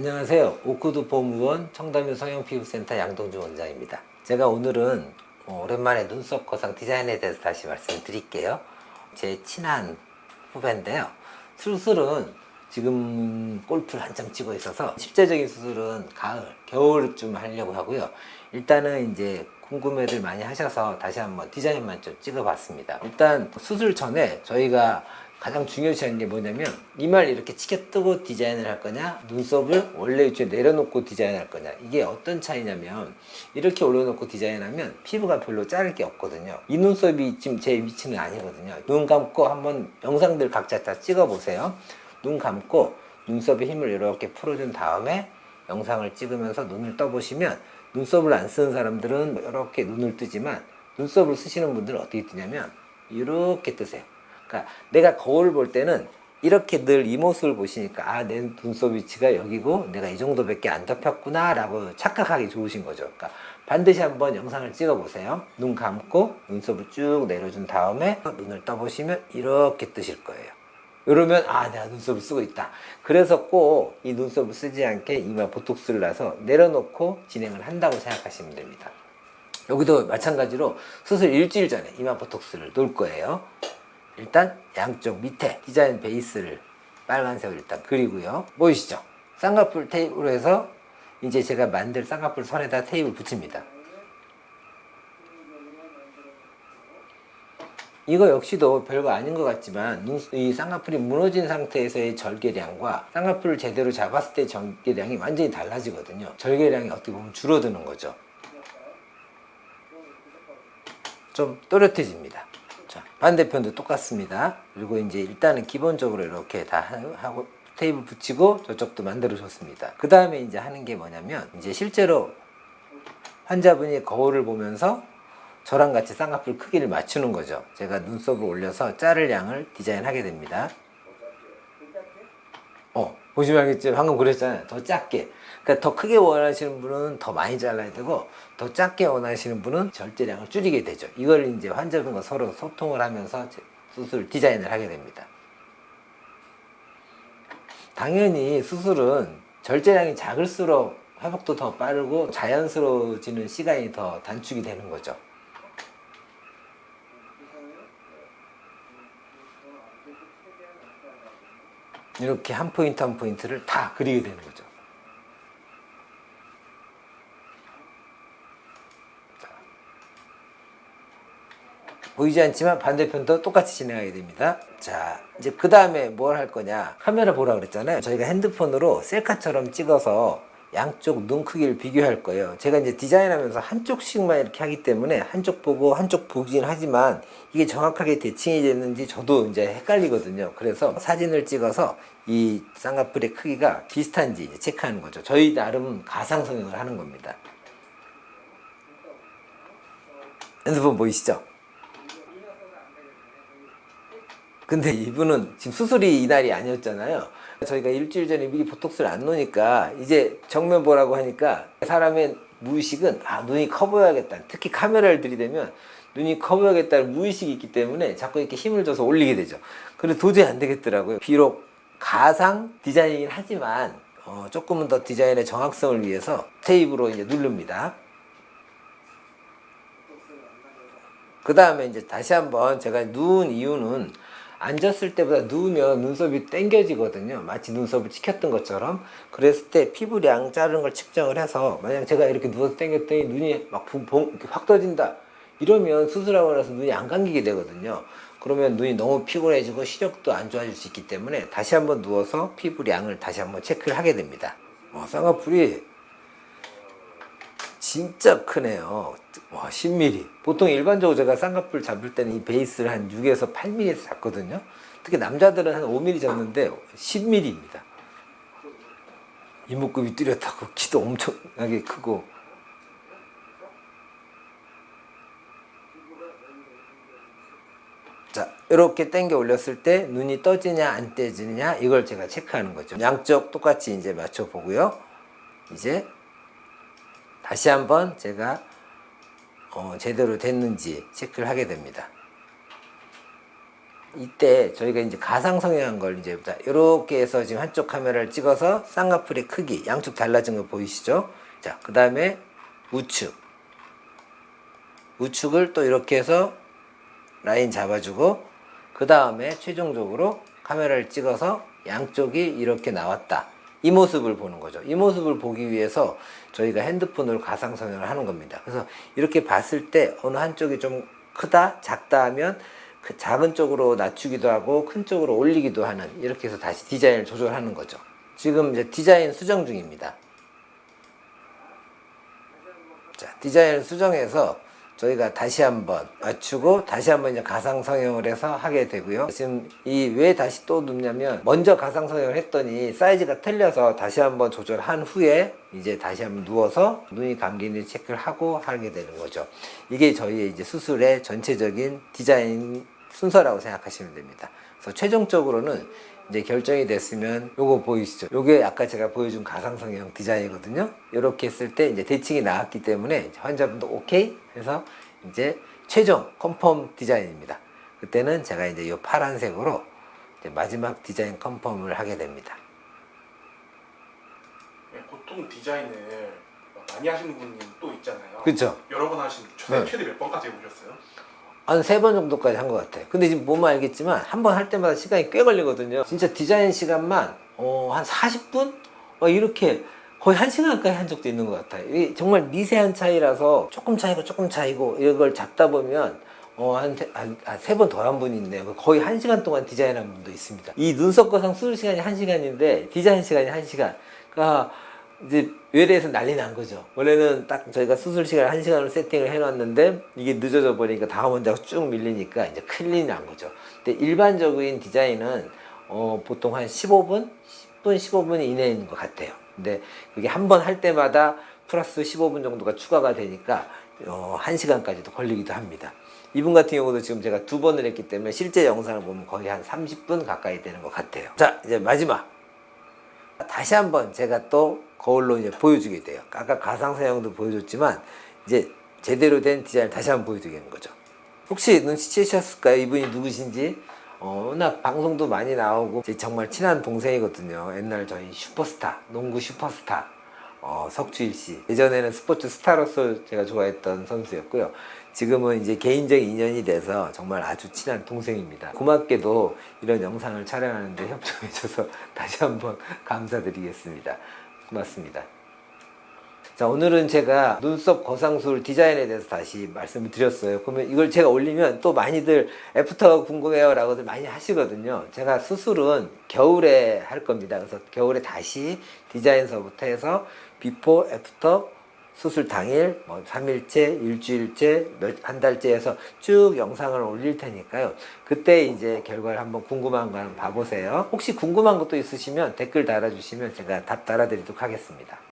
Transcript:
안녕하세요. 오크드 봄의원 청담유 성형피부센터 양동주 원장입니다. 제가 오늘은 오랜만에 눈썹 거상 디자인에 대해서 다시 말씀을 드릴게요. 제 친한 후배인데요. 수술은 지금 골프를 한참 치고 있어서 실제적인 수술은 가을, 겨울쯤 하려고 하고요. 일단은 이제 궁금해들 많이 하셔서 다시 한번 디자인만 좀 찍어봤습니다. 일단 수술 전에 저희가 가장 중요시한 게 뭐냐면 이마를 이렇게 치켜 뜨고 디자인을 할 거냐, 눈썹을 원래 위치에 내려놓고 디자인할 거냐. 이게 어떤 차이냐면 이렇게 올려놓고 디자인하면 피부가 별로 자를 게 없거든요. 이 눈썹이 지금 제 위치는 아니거든요. 눈 감고 한번 영상들 각자 다 찍어 보세요. 눈 감고 눈썹에 힘을 이렇게 풀어준 다음에 영상을 찍으면서 눈을 떠보시면, 눈썹을 안 쓰는 사람들은 이렇게 눈을 뜨지만 눈썹을 쓰시는 분들은 어떻게 뜨냐면 이렇게 뜨세요. 그러니까 내가 거울 볼 때는 이렇게 늘 이 모습을 보시니까 아, 내 눈썹 위치가 여기고 내가 이 정도밖에 안 덮였구나 라고 착각하기 좋으신 거죠. 그러니까 반드시 한번 영상을 찍어 보세요. 눈 감고 눈썹을 쭉 내려준 다음에 눈을 떠보시면 이렇게 뜨실 거예요. 이러면 아, 내가 눈썹을 쓰고 있다. 그래서 꼭 이 눈썹을 쓰지 않게 이마 보톡스를 놔서 내려놓고 진행을 한다고 생각하시면 됩니다. 여기도 마찬가지로 수술 일주일 전에 이마 보톡스를 놓을 거예요. 일단 양쪽 밑에 디자인 베이스를 빨간색으로 일단 그리고요. 보이시죠? 쌍꺼풀 테이프로 해서 이제 제가 만들 쌍꺼풀 선에다 테이프를 붙입니다. 이거 역시도 별거 아닌 것 같지만 이 쌍꺼풀이 무너진 상태에서의 절개량과 쌍꺼풀을 제대로 잡았을 때 절개량이 완전히 달라지거든요. 절개량이 어떻게 보면 줄어드는 거죠. 좀 또렷해집니다. 자, 반대편도 똑같습니다. 그리고 이제 일단은 기본적으로 이렇게 다 하고 테이프 붙이고 저쪽도 만들어 줬습니다. 그 다음에 이제 하는 게 뭐냐면 이제 실제로 환자분이 거울을 보면서 저랑 같이 쌍꺼풀 크기를 맞추는 거죠. 제가 눈썹을 올려서 자를 양을 디자인하게 됩니다. 보시면 알겠죠? 방금 그랬잖아요. 더 작게. 그러니까 더 크게 원하시는 분은 더 많이 잘라야 되고, 더 작게 원하시는 분은 절제량을 줄이게 되죠. 이걸 이제 환자분과 서로 소통을 하면서 수술 디자인을 하게 됩니다. 당연히 수술은 절제량이 작을수록 회복도 더 빠르고 자연스러워지는 시간이 더 단축이 되는 거죠. 이렇게 한 포인트 한 포인트를 다 그리게 되는 거죠. 보이지 않지만 반대편도 똑같이 진행하게 됩니다. 자, 이제 그 다음에 뭘 할 거냐. 카메라 보라 그랬잖아요. 저희가 핸드폰으로 셀카처럼 찍어서 양쪽 눈 크기를 비교할 거예요. 제가 이제 디자인하면서 한쪽씩만 이렇게 하기 때문에 한쪽 보고 한쪽 보긴 하지만 이게 정확하게 대칭이 됐는지 저도 이제 헷갈리거든요. 그래서 사진을 찍어서 이 쌍꺼풀의 크기가 비슷한지 이제 체크하는 거죠. 저희 나름 가상 성형을 하는 겁니다. 핸드폰 보이시죠? 근데 이분은 지금 수술이 이날이 아니었잖아요. 저희가 일주일 전에 미리 보톡스를 안 놓으니까 이제 정면 보라고 하니까 사람의 무의식은 눈이 커 보여야겠다. 특히 카메라를 들이대면 눈이 커 보여야겠다는 무의식이 있기 때문에 자꾸 이렇게 힘을 줘서 올리게 되죠. 그래서 도저히 안 되겠더라고요. 비록 가상 디자인이긴 하지만 조금은 더 디자인의 정확성을 위해서 테이프로 이제 누릅니다. 그 다음에 이제 다시 한번 제가 누운 이유는 앉았을 때보다 누우면 눈썹이 당겨지거든요. 마치 눈썹을 치켰던 것처럼. 그랬을 때 피부량 자르는 걸 측정을 해서 만약 제가 이렇게 누워서 당겼더니 눈이 막 확 떠진다. 이러면 수술하고 나서 눈이 안 감기게 되거든요. 그러면 눈이 너무 피곤해지고 시력도 안 좋아질 수 있기 때문에 다시 한번 누워서 피부량을 다시 한번 체크를 하게 됩니다. 쌍꺼풀이 진짜 크네요. 10mm. 보통 일반적으로 제가 쌍꺼풀 잡을 때는 이 베이스를 한 6에서 8mm에서 잡거든요. 특히 남자들은 한 5mm 잡는데 10mm입니다. 이목구비 뚜렷하고 키도 엄청나게 크고. 자, 이렇게 당겨 올렸을 때 눈이 떠지냐 안 떠지냐 이걸 제가 체크하는 거죠. 양쪽 똑같이 이제 맞춰 보고요. 이제 다시 한번 제가 제대로 됐는지 체크를 하게 됩니다. 이때 저희가 이제 가상 성형한 걸 이제 이렇게 해서 지금 한쪽 카메라를 찍어서 쌍꺼풀의 크기 양쪽 달라진 거 보이시죠? 자, 그 다음에 우측을 또 이렇게 해서 라인 잡아주고, 그 다음에 최종적으로 카메라를 찍어서 양쪽이 이렇게 나왔다. 이 모습을 보는 거죠. 이 모습을 보기 위해서 저희가 핸드폰으로 가상 성형을 하는 겁니다. 그래서 이렇게 봤을 때 어느 한쪽이 좀 크다, 작다 하면 그 작은 쪽으로 낮추기도 하고 큰 쪽으로 올리기도 하는, 이렇게 해서 다시 디자인을 조절하는 거죠. 지금 이제 디자인 수정 중입니다. 자, 디자인을 수정해서 저희가 다시 한번 맞추고 다시 한번 이제 가상 성형을 해서 하게 되고요. 지금 이 왜 다시 또 눕냐면, 먼저 가상 성형을 했더니 사이즈가 틀려서 다시 한번 조절한 후에 이제 다시 한번 누워서 눈이 감기는지 체크를 하고 하게 되는 거죠. 이게 저희의 이제 수술의 전체적인 디자인 순서라고 생각하시면 됩니다. 그래서 최종적으로는 이제 결정이 됐으면 요거 보이시죠? 요게 아까 제가 보여준 가상성형 디자인이거든요. 이렇게 했을 때 이제 대칭이 나왔기 때문에 환자분도 오케이 해서 이제 최종 컨펌 디자인입니다. 그때는 제가 이제 요 파란색으로 이제 마지막 디자인 컨펌을 하게 됩니다. 보통 디자인을 많이 하시는 분이 또 있잖아요. 그렇죠. 여러 번 하신 최대 몇 번까지 해보셨어요? 한 3번 정도까지 한 것 같아요. 근데 지금 보면 알겠지만 한 번 할 때마다 시간이 꽤 걸리거든요. 진짜 디자인 시간만 한 40분? 이렇게 거의 1시간까지 한 적도 있는 것 같아요. 이게 정말 미세한 차이라서 조금 차이고 이걸 잡다 보면 한 3번 더 한 분이 있네요. 거의 1시간 동안 디자인한 분도 있습니다. 이 눈썹 거상 수술 시간이 1시간인데 디자인 시간이 1시간. 그러니까 이제 외래에서 난리 난 거죠. 원래는 딱 저희가 수술 시간 1시간으로 세팅을 해놨는데 이게 늦어져 버리니까 다음 환자가 쭉 밀리니까 이제 큰일이 난 거죠. 근데 일반적인 디자인은 보통 한 15분? 10분, 15분 이내인 것 같아요. 근데 그게 한 번 할 때마다 플러스 15분 정도가 추가가 되니까 1시간까지도 걸리기도 합니다. 이분 같은 경우도 지금 제가 2번을 했기 때문에 실제 영상을 보면 거의 한 30분 가까이 되는 것 같아요. 자, 이제 마지막. 다시 한번 제가 또 거울로 이제 보여주게 돼요. 아까 가상성형도 보여줬지만 이제 제대로 된 디자인을 다시 한번 보여드리는 거죠. 혹시 눈치채셨을까요? 이분이 누구신지? 워낙 방송도 많이 나오고 제 정말 친한 동생이거든요. 옛날 저희 슈퍼스타, 농구 슈퍼스타 석주일 씨. 예전에는 스포츠 스타로서 제가 좋아했던 선수였고요. 지금은 이제 개인적인 인연이 돼서 정말 아주 친한 동생입니다. 고맙게도 이런 영상을 촬영하는데 협조해줘서 다시 한번 감사드리겠습니다. 고맙습니다. 자, 오늘은 제가 눈썹 거상술 디자인에 대해서 다시 말씀을 드렸어요. 그러면 이걸 제가 올리면 또 많이들 애프터가 궁금해요 라고들 많이 하시거든요. 제가 수술은 겨울에 할 겁니다. 그래서 겨울에 다시 디자인서부터 해서 비포, 애프터, 수술 당일, 3일째, 일주일째, 한 달째 해서 쭉 영상을 올릴 테니까요. 그때 이제 결과를 한번 궁금한 거 한번 봐보세요. 혹시 궁금한 것도 있으시면 댓글 달아주시면 제가 답 달아드리도록 하겠습니다.